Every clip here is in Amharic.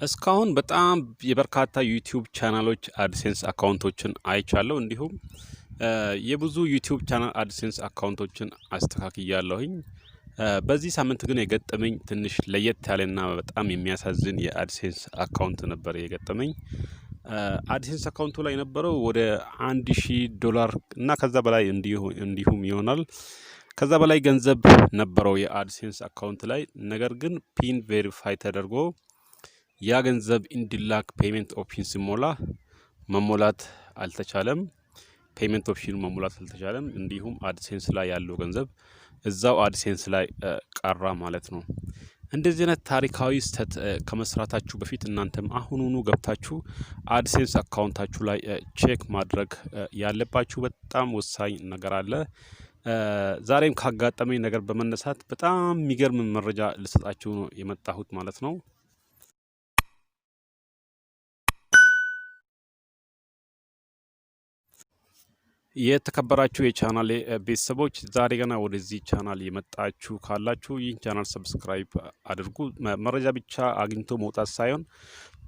እስካሁን በጣም የበርካታ ዩቲዩብ ቻናሎች አድሴንስ አካውንቶችን አይቻለሁ። እንዲሁም የብዙ ዩቲዩብ ቻናል አድሴንስ አካውንቶችን አስተካክያለሁኝ። በዚህ ሳምንት ግን የገጠመኝ ትንሽ ለየት ያለና በጣም የሚያሳዝን የአድሴንስ አካውንት ነበር የገጠመኝ። አድሴንስ አካውንቱ ላይ የነበረው ወደ $1000 እና ከዛ በላይ እንዲሁም ይሆናል። ከዛ በላይ ገንዘብ ነበረው የአድሴንስ አካውንት ላይ። ነገር ግን ፒን ቬሪፋይ ተደርጎ ያ ገንዘብ እንዲላክ ፔመንት ኦፕሽን ሲሞላ መሞላት አልተቻለም። ፔመንት ኦፕሽኑ መሞላት አልተቻለም። እንዲሁም አድሴንስ ላይ ያለው ገንዘብ እዛው አድሴንስ ላይ ቀራ ማለት ነው። እንደዚህ አይነት ታሪካዊ ስህተት ከመስራታችሁ በፊት እናንተም አሁኑኑ ገብታችሁ አድሴንስ አካውንታችሁ ላይ ቼክ ማድረግ ያለባችሁ በጣም ወሳኝ ነገር አለ። ዛሬም ካጋጠመኝ ነገር በመነሳት በጣም የሚገርም መረጃ ልሰጣችሁ ነው የመጣሁት ማለት ነው። የተከበራችሁ የቻናሌ ቤተሰቦች ዛሬ ገና ወደዚህ ቻናል የመጣችሁ ካላችሁ ይህን ቻናል ሰብስክራይብ አድርጉ። መረጃ ብቻ አግኝቶ መውጣት ሳይሆን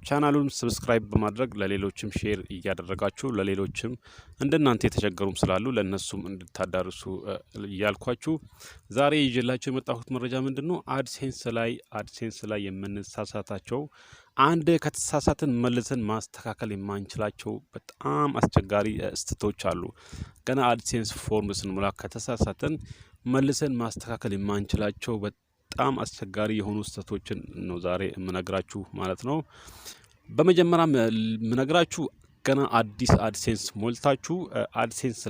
ቻናሉን ሰብስክራይብ በማድረግ ለሌሎችም ሼር እያደረጋችሁ ለሌሎችም እንደናንተ የተቸገሩም ስላሉ ለነሱም እንድታዳርሱ እያልኳችሁ ዛሬ ይዤላችሁ የመጣሁት መረጃ ምንድነው? አድሴንስ ላይ የምንሳሳታቸው አንድ ከተሳሳትን መልሰን ማስተካከል የማንችላቸው በጣም አስቸጋሪ ስህተቶች አሉ። ገና አድሴንስ ፎርም ስንሞላ ከተሳሳትን መልሰን ማስተካከል የማንችላቸው በጣም አስቸጋሪ የሆኑ ስህተቶችን ነው ዛሬ የምነግራችሁ ማለት ነው። በመጀመሪያ የምነግራችሁ ገና አዲስ አድሴንስ ሞልታችሁ አድሴንስ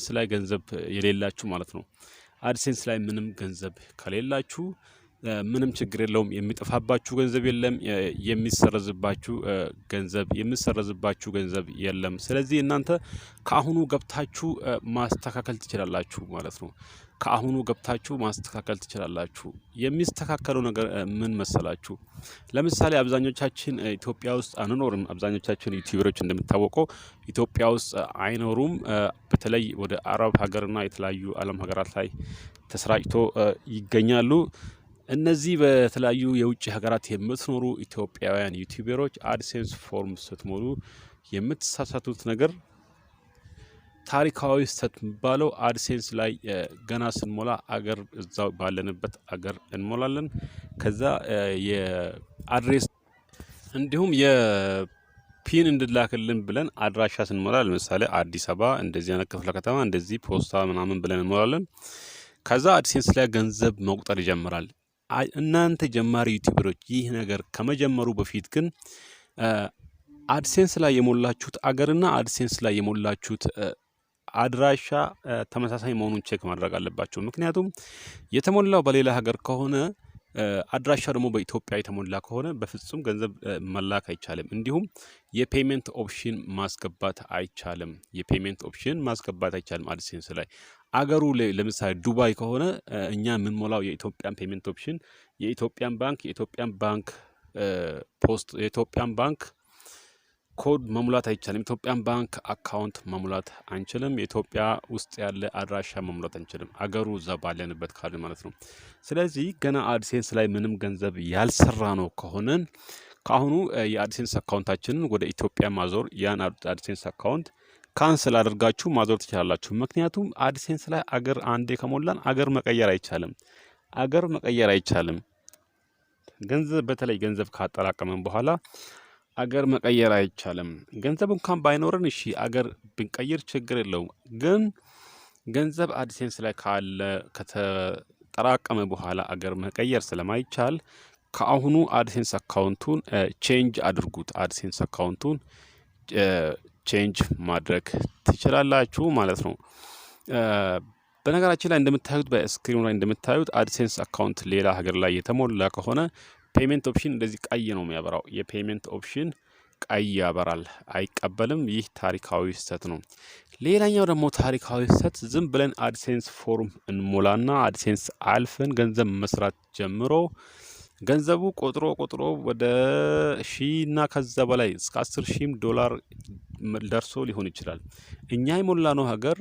ላይ ገንዘብ የሌላችሁ ማለት ነው። አድሴንስ ላይ ምንም ገንዘብ ከሌላችሁ ምንም ችግር የለውም። የሚጠፋባችሁ ገንዘብ የለም። የሚሰረዝባችሁ ገንዘብ የለም። ስለዚህ እናንተ ከአሁኑ ገብታችሁ ማስተካከል ትችላላችሁ ማለት ነው። ከአሁኑ ገብታችሁ ማስተካከል ትችላላችሁ። የሚስተካከለው ነገር ምን መሰላችሁ? ለምሳሌ አብዛኞቻችን ኢትዮጵያ ውስጥ አንኖርም። አብዛኞቻችን ዩቲዩበሮች እንደሚታወቀው ኢትዮጵያ ውስጥ አይኖሩም። በተለይ ወደ አረብ ሀገርና የተለያዩ ዓለም ሀገራት ላይ ተሰራጭቶ ይገኛሉ። እነዚህ በተለያዩ የውጭ ሀገራት የምትኖሩ ኢትዮጵያውያን ዩቲዩበሮች አድሴንስ ፎርም ስትሞሉ የምትሳሳቱት ነገር ታሪካዊ ስህተት የሚባለው አድሴንስ ላይ ገና ስንሞላ አገር እዛው ባለንበት አገር እንሞላለን። ከዛ የአድሬስ እንዲሁም የፒን እንድላክልን ብለን አድራሻ ስንሞላ ለምሳሌ አዲስ አበባ እንደዚህ አይነት ክፍለ ከተማ እንደዚህ ፖስታ ምናምን ብለን እንሞላለን። ከዛ አድሴንስ ላይ ገንዘብ መቁጠር ይጀምራል። እናንተ ጀማሪ ዩቲዩበሮች ይህ ነገር ከመጀመሩ በፊት ግን አድሴንስ ላይ የሞላችሁት አገርና አድሴንስ ላይ የሞላችሁት አድራሻ ተመሳሳይ መሆኑን ቼክ ማድረግ አለባችሁ። ምክንያቱም የተሞላው በሌላ ሀገር ከሆነ አድራሻ ደግሞ በኢትዮጵያ የተሞላ ከሆነ በፍጹም ገንዘብ መላክ አይቻልም። እንዲሁም የፔመንት ኦፕሽን ማስገባት አይቻልም። አድሴንስ ላይ አገሩ ለምሳሌ ዱባይ ከሆነ እኛ የምንሞላው የኢትዮጵያን ፔመንት ኦፕሽን የኢትዮጵያን ባንክ ኮድ መሙላት አይቻልም። የኢትዮጵያን ባንክ አካውንት መሙላት አንችልም። የኢትዮጵያ ውስጥ ያለ አድራሻ መሙላት አንችልም። አገሩ እዛ ባለንበት ካለ ማለት ነው። ስለዚህ ገና አድሴንስ ላይ ምንም ገንዘብ ያልሰራ ነው ከሆነን ከአሁኑ የአድሴንስ አካውንታችንን ወደ ኢትዮጵያ ማዞር ያን አድሴንስ አካውንት ካንስል አድርጋችሁ ማዞር ትችላላችሁ። ምክንያቱም አድሴንስ ላይ አገር አንዴ ከሞላን አገር መቀየር አይቻልም። ገንዘብ በተለይ ገንዘብ ካጠራቀመን በኋላ አገር መቀየር አይቻልም። ገንዘብ እንኳን ባይኖርን እሺ አገር ብንቀይር ችግር የለውም። ግን ገንዘብ አድሴንስ ላይ ከተጠራቀመ በኋላ አገር መቀየር ስለማይቻል ከአሁኑ አድሴንስ አካውንቱን ቼንጅ አድርጉት። አድሴንስ አካውንቱን ቼንጅ ማድረግ ትችላላችሁ ማለት ነው። በነገራችን ላይ እንደምታዩት በስክሪኑ ላይ እንደምታዩት አድሴንስ አካውንት ሌላ ሀገር ላይ የተሞላ ከሆነ ፔመንት ኦፕሽን እንደዚህ ቀይ ነው የሚያበራው። የፔመንት ኦፕሽን ቀይ ያበራል፣ አይቀበልም። ይህ ታሪካዊ ስህተት ነው። ሌላኛው ደግሞ ታሪካዊ ስህተት ዝም ብለን አድሴንስ ፎርም እንሞላና አድሴንስ አልፈን ገንዘብ መስራት ጀምሮ ገንዘቡ ቆጥሮ ወደ $1000 ከዛ በላይ እስከ $10,000 ደርሶ ሊሆን ይችላል። እኛ የሞላነው ሀገር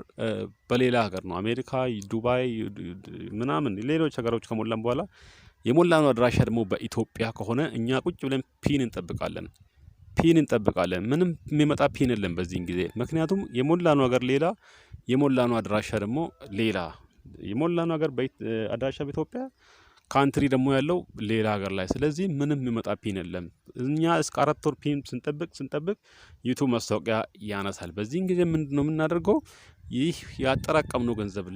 በሌላ ሀገር ነው። አሜሪካ፣ ዱባይ ምናምን ሌሎች ሀገሮች ከሞላን በኋላ የሞላነው አድራሻ ደግሞ በኢትዮጵያ ከሆነ እኛ ቁጭ ብለን ፒን እንጠብቃለን ምንም የሚመጣ ፒን የለም በዚህን ጊዜ ምክንያቱም የሞላነው ሀገር ሌላ የሞላነው አድራሻ ደግሞ ሌላ የሞላነው ሀገር አድራሻ በኢትዮጵያ ካንትሪ ደግሞ ያለው ሌላ ሀገር ላይ ስለዚህ ምንም የሚመጣ ፒን የለም እኛ እስከ 4 ወር ፒን ስንጠብቅ ዩቲዩብ ማስታወቂያ ያነሳል በዚህን ጊዜ ምንድነው የምናደርገው ይህ ያጠራቀምነው ገንዘብ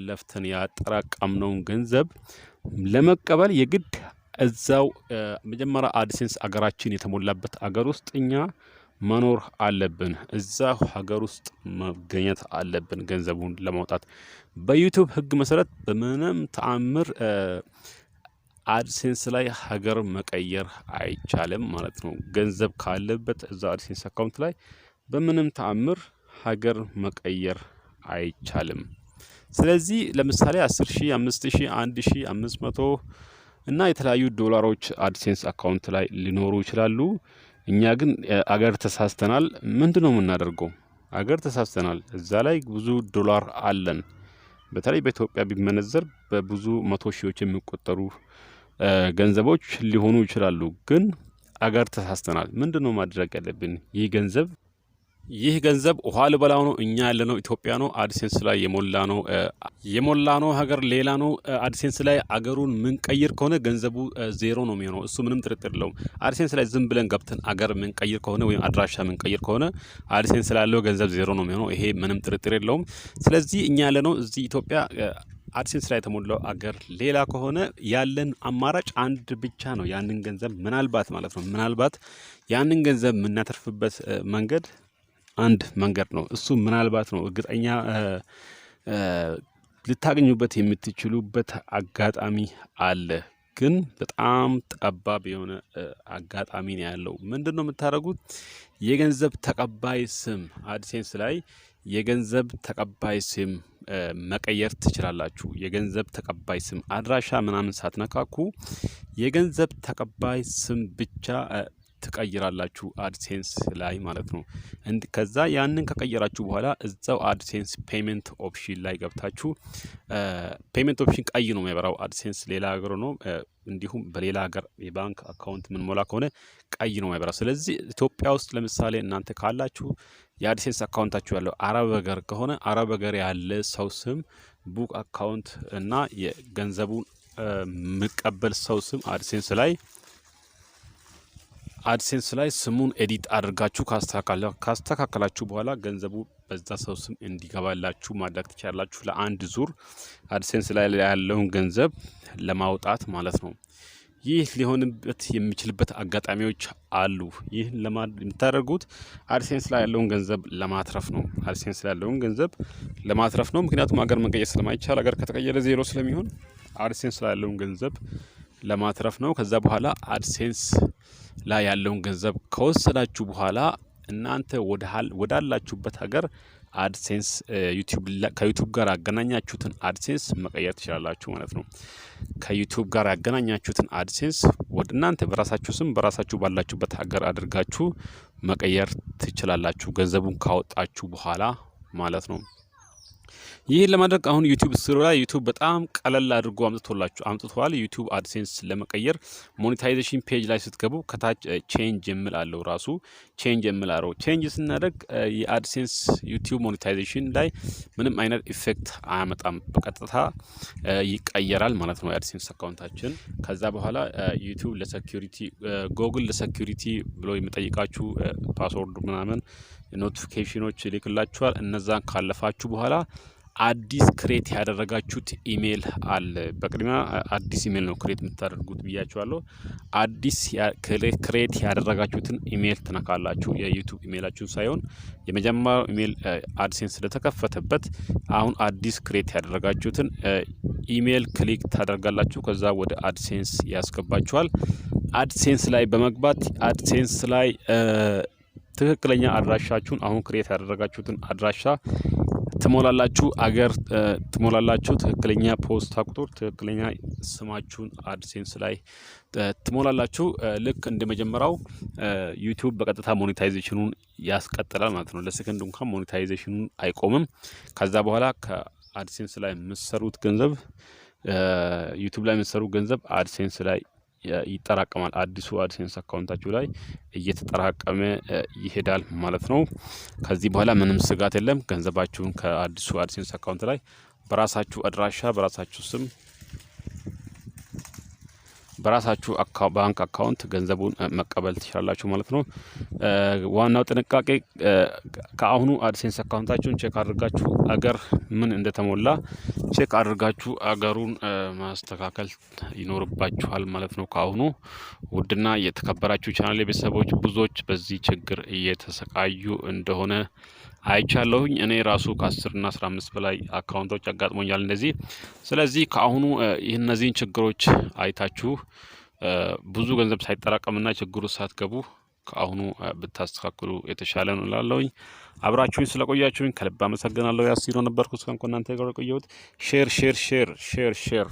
ለፍተን ያጠራቀምነውን ገንዘብ ለመቀበል የግድ እዛው መጀመሪያ አድሴንስ አገራችን የተሞላበት አገር ውስጥ እኛ መኖር አለብን እዛው ሀገር ውስጥ መገኘት አለብን ገንዘቡን ለማውጣት በዩቲዩብ ህግ መሰረት በምንም ተአምር አድሴንስ ላይ ሀገር መቀየር አይቻልም ማለት ነው ገንዘብ ካለበት እዛ አድሴንስ አካውንት ላይ በምንም ተአምር ሀገር መቀየር አይቻልም ስለዚህ ለምሳሌ 10000 5000 1500 እና የተለያዩ ዶላሮች አድሴንስ አካውንት ላይ ሊኖሩ ይችላሉ እኛ ግን አገር ተሳስተናል ምንድነው የምናደርገው አገር ተሳስተናል እዛ ላይ ብዙ ዶላር አለን በተለይ በኢትዮጵያ ቢመነዘር በብዙ 100 ሺዎች የሚቆጠሩ ገንዘቦች ሊሆኑ ይችላሉ ግን አገር ተሳስተናል ምንድነው ማድረግ ያለብን ይህ ገንዘብ ውሃ ልበላው ነው እኛ ያለነው ኢትዮጵያ ነው አድሴንስ ላይ የሞላነው ሀገር ሌላ ነው አድሴንስ ላይ አገሩን ምን ቀይር ከሆነ ገንዘቡ ዜሮ ነው የሚሆነው እሱ ምንም ጥርጥር የለውም አድሴንስ ላይ ዝም ብለን ገብተን አገር ምን ቀይር ከሆነ ወይም አድራሻ ምን ቀይር ከሆነ አድሴንስ ላይ ያለው ገንዘብ ዜሮ ነው የሚሆነው ይሄ ምንም ጥርጥር የለውም ስለዚህ እኛ ያለነው እዚህ ኢትዮጵያ አድሴንስ ላይ የተሞላው አገር ሌላ ከሆነ ያለን አማራጭ አንድ ብቻ ነው ያንን ገንዘብ ምናልባት ያንን ገንዘብ የምናተርፍበት መንገድ አንድ መንገድ ነው እሱ ምናልባት ነው እርግጠኛ ልታገኙበት የምትችሉበት አጋጣሚ አለ ግን በጣም ጠባብ የሆነ አጋጣሚ ነው ያለው ምንድነው የምታደርጉት የገንዘብ ተቀባይ ስም አድሴንስ ላይ የገንዘብ ተቀባይ ስም መቀየር ትችላላችሁ የገንዘብ ተቀባይ ስም አድራሻ ምናምን ሳትነካኩ የገንዘብ ተቀባይ ስም ብቻ ትቀይራላችሁ አድሴንስ ላይ ማለት ነው ከዛ ያንን ከቀየራችሁ በኋላ እዛው አድሴንስ ፔመንት ኦፕሽን ላይ ገብታችሁ ፔመንት ኦፕሽን ቀይ ነው የሚያበራው አድሴንስ ሌላ ሀገር ነው እንዲሁም በሌላ ሀገር የባንክ አካውንት ምን ሞላ ከሆነ ቀይ ነው የሚያበራው ስለዚህ ኢትዮጵያ ውስጥ ለምሳሌ እናንተ ካላችሁ የአድሴንስ አካውንታችሁ ያለው አረብ ሀገር ከሆነ አረብ ሀገር ያለ ሰው ስም ቡክ አካውንት እና የገንዘቡን መቀበል ሰው ስም አድሴንስ ላይ ስሙን ኤዲት አድርጋችሁ ካስተካከላችሁ በኋላ ገንዘቡ በዛ ሰው ስም እንዲገባላችሁ ማድረግ ትችላላችሁ ለአንድ ዙር አድሴንስ ላይ ያለውን ገንዘብ ለማውጣት ማለት ነው ይህ ሊሆንበት የሚችልበት አጋጣሚዎች አሉ ይህ ለማድረጉት አድሴንስ ላይ ያለውን ገንዘብ ለማትረፍ ነው ምክንያቱም አገር መቀየር ስለማይቻል አገር ከተቀየረ ዜሮ ስለሚሆን አድሴንስ ላይ ያለውን ገንዘብ ለማትረፍ ነው ከዛ በኋላ አድሴንስ ላይ ያለውን ገንዘብ ከወሰዳችሁ በኋላ እናንተ ወዳላችሁበት ሀገር አድሴንስ ከዩቲዩብ ጋር ያገናኛችሁትን አድሴንስ መቀየር ትችላላችሁ ማለት ነው ከዩቲዩብ ጋር ያገናኛችሁትን አድሴንስ ወደ እናንተ በራሳችሁ ስም በራሳችሁ ባላችሁበት ሀገር አድርጋችሁ መቀየር ትችላላችሁ ገንዘቡን ካወጣችሁ በኋላ ማለት ነው ይህን ለማድረግ አሁን ዩቲዩብ ስሩ ላይ ዩቲዩብ በጣም ቀለል አድርጎ አምጥቷል ዩቲዩብ አድሴንስ ለመቀየር ሞኒታይዜሽን ፔጅ ላይ ስትገቡ ከታች ቼንጅ የሚል አለው ራሱ ቼንጅ ስናደርግ የአድሴንስ ዩቲዩብ ሞኒታይዜሽን ላይ ምንም አይነት ኢፌክት አያመጣም በቀጥታ ይቀየራል ማለት ነው የአድሴንስ አካውንታችን ከዛ በኋላ ዩቲዩብ ለሴኩሪቲ ጎግል ለሴኩሪቲ ብሎ የሚጠይቃችሁ ፓስወርድ ምናምን ኖቲፊኬሽኖች ይልክላችኋል እነዛን ካለፋችሁ በኋላ አዲስ ክሬት ያደረጋችሁት ኢሜል አለ በቅድሚያ አዲስ ኢሜል ነው ክሬት የምታደርጉት ብያችኋለሁ አዲስ ክሬት ያደረጋችሁትን ኢሜል ተነካላችሁ የዩቲዩብ ኢሜላችሁን ሳይሆን የመጀመሪያው ኢሜል አድሴንስ ስለተከፈተበት አሁን አዲስ ክሬት ያደረጋችሁትን ኢሜል ክሊክ ታደርጋላችሁ ከዛ ወደ አድሴንስ ያስገባችኋል አድሴንስ ላይ በመግባት አድሴንስ ላይ ትክክለኛ አድራሻችሁን አሁን ክሬት ያደረጋችሁትን አድራሻ ትሞላላችሁ አገር ትሞላላችሁ ትክክለኛ ፖስታ ቁጥር ትክክለኛ ስማችሁን አድሴንስ ላይ ትሞላላችሁ ልክ እንደመጀመሪያው ዩቲዩብ በቀጥታ ሞኒታይዜሽኑን ያስቀጥላል ማለት ነው ለሰከንድ እንኳን ሞኒታይዜሽኑን አይቆምም ከዛ በኋላ ከአድሴንስ ላይ የምትሰሩት ገንዘብ ዩቲዩብ ላይ የምትሰሩ ገንዘብ አድሴንስ ላይ ይጠራቀማል። አዲሱ አድሴንስ አካውንታችሁ ላይ እየተጠራቀመ ይሄዳል ማለት ነው። ከዚህ በኋላ ምንም ስጋት የለም። ገንዘባችሁን ከአዲሱ አድሴንስ አካውንት ላይ በራሳችሁ አድራሻ በራሳችሁ ስም በራሳችሁ ባንክ አካውንት ገንዘቡን መቀበል ትችላላችሁ ማለት ነው። ዋናው ጥንቃቄ ከአሁኑ አድሴንስ አካውንታችሁን ቼክ አድርጋችሁ አገር ምን እንደተሞላ ቼክ አድርጋችሁ አገሩን ማስተካከል ይኖርባችኋል ማለት ነው። ከአሁኑ ውድና የተከበራችሁ ቻናሌ ቤተሰቦች ብዙዎች በዚህ ችግር እየተሰቃዩ እንደሆነ አይቻለሁኝ። እኔ ራሱ ከ10 እና 15 በላይ አካውንቶች አጋጥሞኛል እንደዚህ። ስለዚህ ከአሁኑ እነዚህን ችግሮች አይታችሁ ብዙ ገንዘብ ሳይጠራቀምና ችግሩ ሳትገቡ ከአሁኑ ብታስተካክሉ የተሻለ ነው እላለሁኝ። አብራችሁኝ ስለቆያችሁኝ ከልብ አመሰግናለሁ። ያሲን ነበርኩ እስካሁን ከእናንተ ጋር ቆየሁት። ሼር